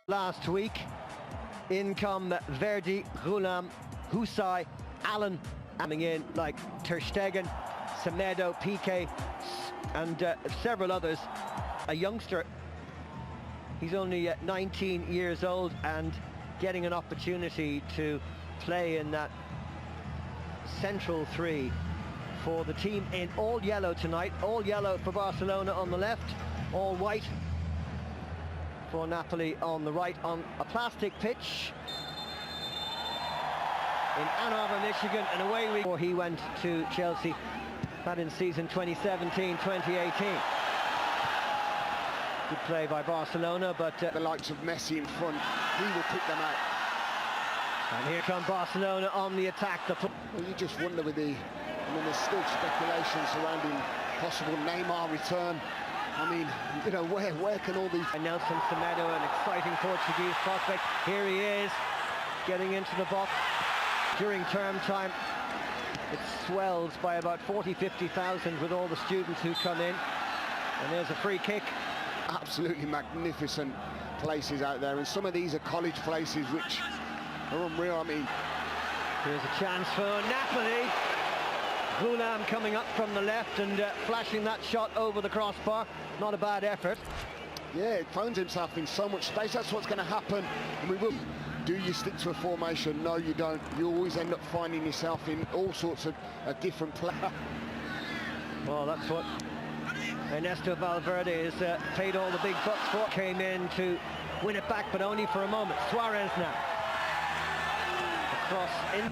Last week, in come Verdi, Ghoulam, Husai, Allen, coming in like Ter Stegen, Semedo, Piqué, and several others. A youngster, he's only 19 years old and getting an opportunity to play in that central three for the team in all yellow tonight. All yellow for Barcelona on the left, all white for Napoli on the right, on a plastic pitch in Ann Arbor, Michigan, and away we go. He went to Chelsea, that in season 2017-2018. Good play by Barcelona, but the likes of Messi in front, he will pick them out. And here come Barcelona on the attack. Well, you just wonder with the, there's still speculation surrounding possible Neymar return. I mean, you know, where can all these... Nelson Semedo, an exciting Portuguese prospect. Here he is, getting into the box. During term time, it swells by about 40-50,000 with all the students who come in. And there's a free kick. Absolutely magnificent places out there, and some of these are college places which are unreal. I mean, here's a chance for Napoli. Ghoulam coming up from the left and flashing that shot over the crossbar. Not a bad effort. Yeah, it finds himself in so much space. That's what's going to happen. And we will. Do you stick to a formation? No, you don't. You always end up finding yourself in all sorts of different plays. Well, that's what Ernesto Valverde has paid all the big bucks for. Came in to win it back, but only for a moment. Suarez now. Across in.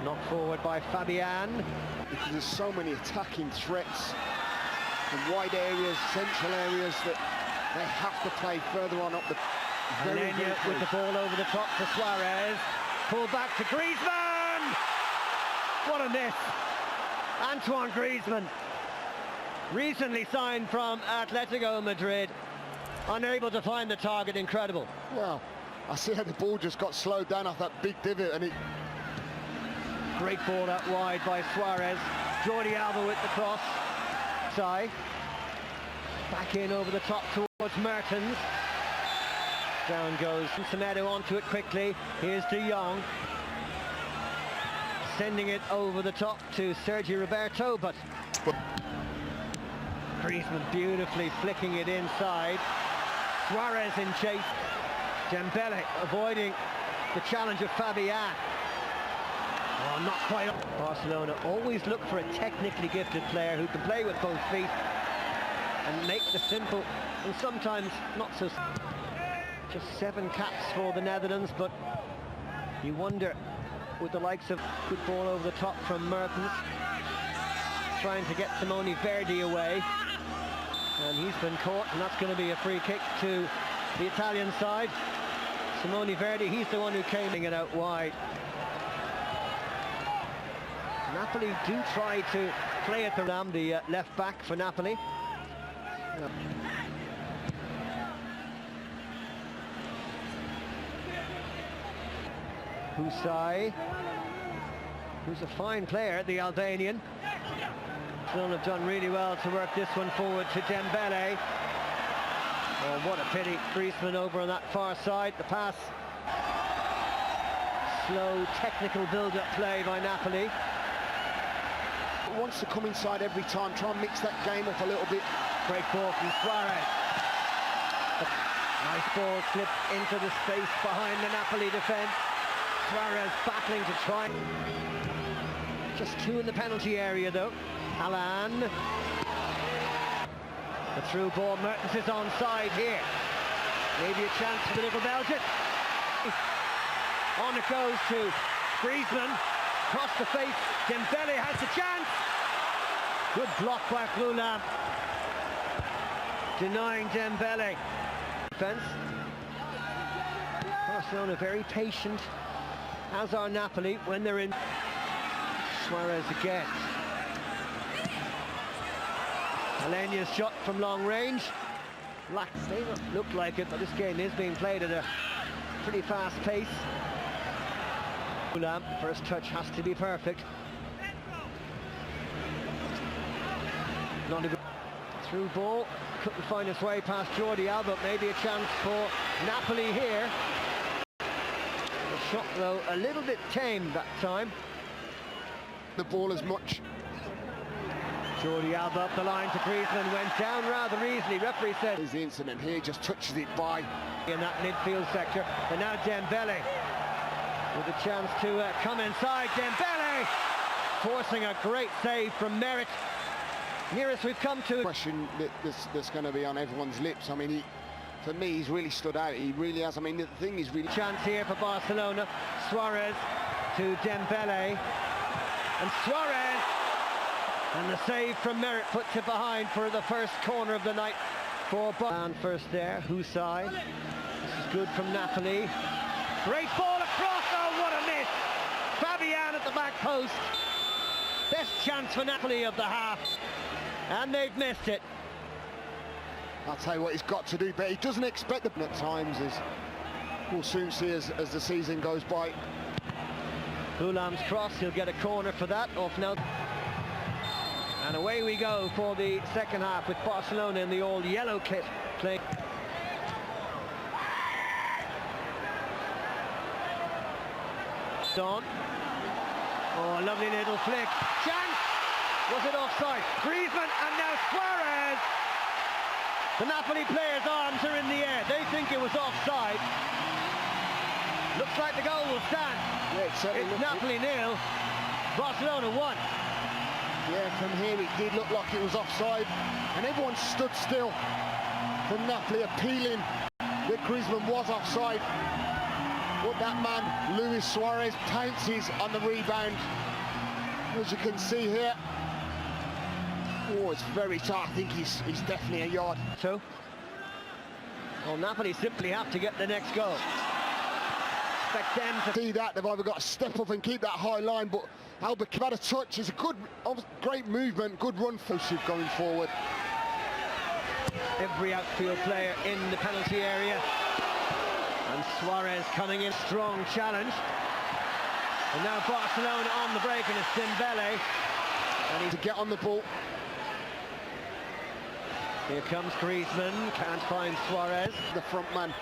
Knocked forward by Fabian. Because there's so many attacking threats in wide areas, central areas, that they have to play further on up the... Alenia with the ball over the top for Suarez. Pull back to Griezmann! What a miss! Antoine Griezmann, recently signed from Atletico Madrid, unable to find the target. Incredible. Well, I see how the ball just got slowed down off that big divot, and it... Great ball out wide by Suarez. Jordi Alba with the cross. Sai. Back in over the top towards Mertens. Down goes Semedo onto it quickly. Here's De Jong. Sending it over the top to Sergio Roberto, but Griezmann beautifully flicking it inside. Suarez in chase. Dembele avoiding the challenge of Fabian. Oh, not quite. Barcelona always look for a technically gifted player who can play with both feet and make the simple and sometimes not so. Just 7 caps for the Netherlands, but you wonder with the likes of good ball over the top from Mertens, trying to get Simone Verdi away, and he's been caught, and that's going to be a free kick to the Italian side. Simone Verdi, he's the one who came it out wide. Napoli do try to play at the ram, the left back for Napoli. Husai, who's a fine player, the Albanian. Barcelona have done really well to work this one forward to Dembele. Oh, what a pity. Griezmann over on that far side. The pass. Slow, technical build-up play by Napoli. Wants to come inside every time, try and mix that game up a little bit. Great ball from Suarez. Nice ball slipped into the space behind the Napoli defence. Suarez battling to try. Just 2 in the penalty area though. Alan. The through ball, Mertens is onside here. Maybe a chance for the little Belgian. On it goes to Griezmann. Across the face, Dembele has a chance. Good block by Ghoulam. Denying Dembele. Defense. Barcelona very patient, as are Napoli when they're in. Suarez again. Alenia's shot from long range. They don't look like it, but this game is being played at a pretty fast pace. First touch has to be perfect. Not a good Through ball, couldn't find its way past Jordi Alba. Maybe a chance for Napoli here. The shot though a little bit tame that time. The ball as much. Jordi Alba up the line to Griezmann, went down rather easily. Referee said There's the incident here, just touches it by. In that midfield sector. And now Dembele with a chance to come inside. Dembele forcing a great save from Merritt. Nearest we've come to. Question that's going to be on everyone's lips. I mean, for me, he's really stood out. He really has. I mean, the thing is really. Chance here for Barcelona. Suarez to Dembele. And Suarez. And the save from Merritt puts it behind for the first corner of the night for Barcelona. First there, Husai. This is good from Napoli. Great ball across. Oh, what a miss. Fabian at the back post. Best chance for Napoli of the half. And they've missed it. I'll tell you what he's got to do, but he doesn't expect them at times, as we'll soon see as the season goes by. Hulam's cross, he'll get a corner for that, off now. And away we go for the second half with Barcelona in the all-yellow kit playing. Don. Oh, a lovely little flick. Chance! Was it offside? Griezmann and now Suarez! The Napoli players' arms are in the air. They think it was offside. Looks like the goal will stand. Yeah, it's Napoli 0, Barcelona 1. Yeah, from here it did look like it was offside, and everyone stood still from Napoli appealing that Griezmann was offside. But that man, Luis Suarez, pounces on the rebound. As you can see here. Oh, it's very tight. I think he's definitely a yard. So, well, Napoli simply have to get the next goal. Expect them to see that. They've either got to step up and keep that high line, but Alba had a touch. It's a great movement, good run for going forward. Every outfield player in the penalty area. And Suarez coming in, strong challenge. And now Barcelona on the break, and it's Dembele. And he's to get on the ball. Here comes Griezmann, can't find Suarez. The front man,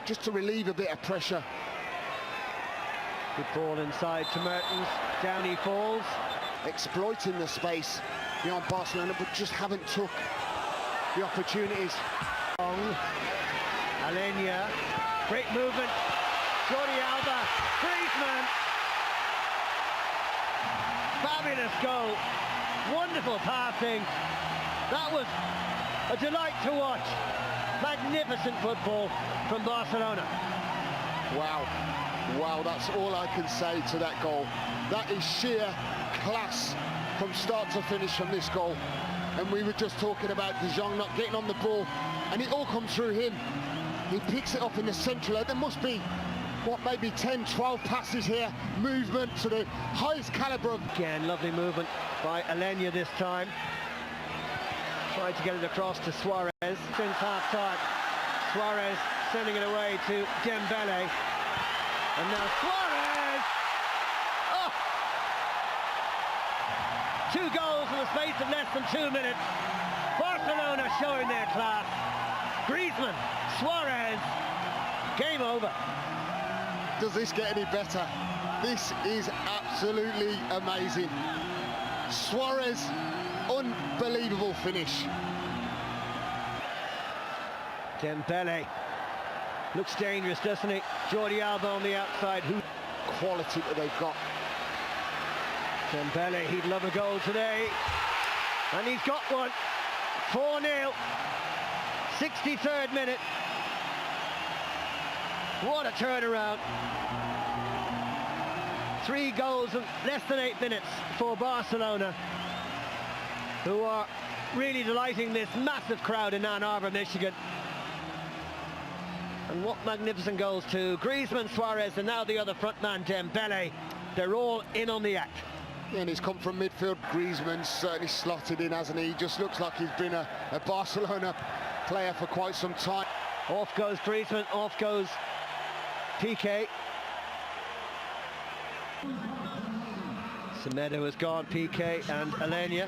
just to relieve a bit of pressure. Good ball inside to Mertens, down he falls. Exploiting the space beyond Barcelona, but just haven't took the opportunities. Alenia, great movement. Jordi Alba, Griezmann. Fabulous goal, wonderful passing. That was a delight to watch. Magnificent football from Barcelona. Wow, that's all I can say to that goal. That is sheer class from start to finish from this goal. And we were just talking about De Jong not getting on the ball, and it all comes through him. He picks it up in the central. There must be, what, maybe 10, 12 passes here. Movement to the highest caliber. Again, lovely movement by Alenia this time. Tried to get it across to Suarez since half-time. Suarez sending it away to Dembele. And now Suarez! Oh! 2 goals in the space of less than 2 minutes. Barcelona showing their class. Griezmann, Suarez, game over. Does this get any better? This is absolutely amazing. Suarez, unbelievable finish. Dembele looks dangerous, doesn't he? Jordi Alba on the outside. Who quality that they've got. Dembele, he'd love a goal today, and he's got one. 4-0, 63rd minute. What a turnaround. 3 goals in less than 8 minutes for Barcelona, who are really delighting this massive crowd in Ann Arbor, Michigan. And what magnificent goals to Griezmann, Suarez, and now the other front man, Dembele. They're all in on the act. Yeah, and he's come from midfield. Griezmann's certainly slotted in, hasn't he? He just looks like he's been a Barcelona player for quite some time. Off goes Griezmann, off goes Piqué. Semedo has gone, Piqué and Alenia.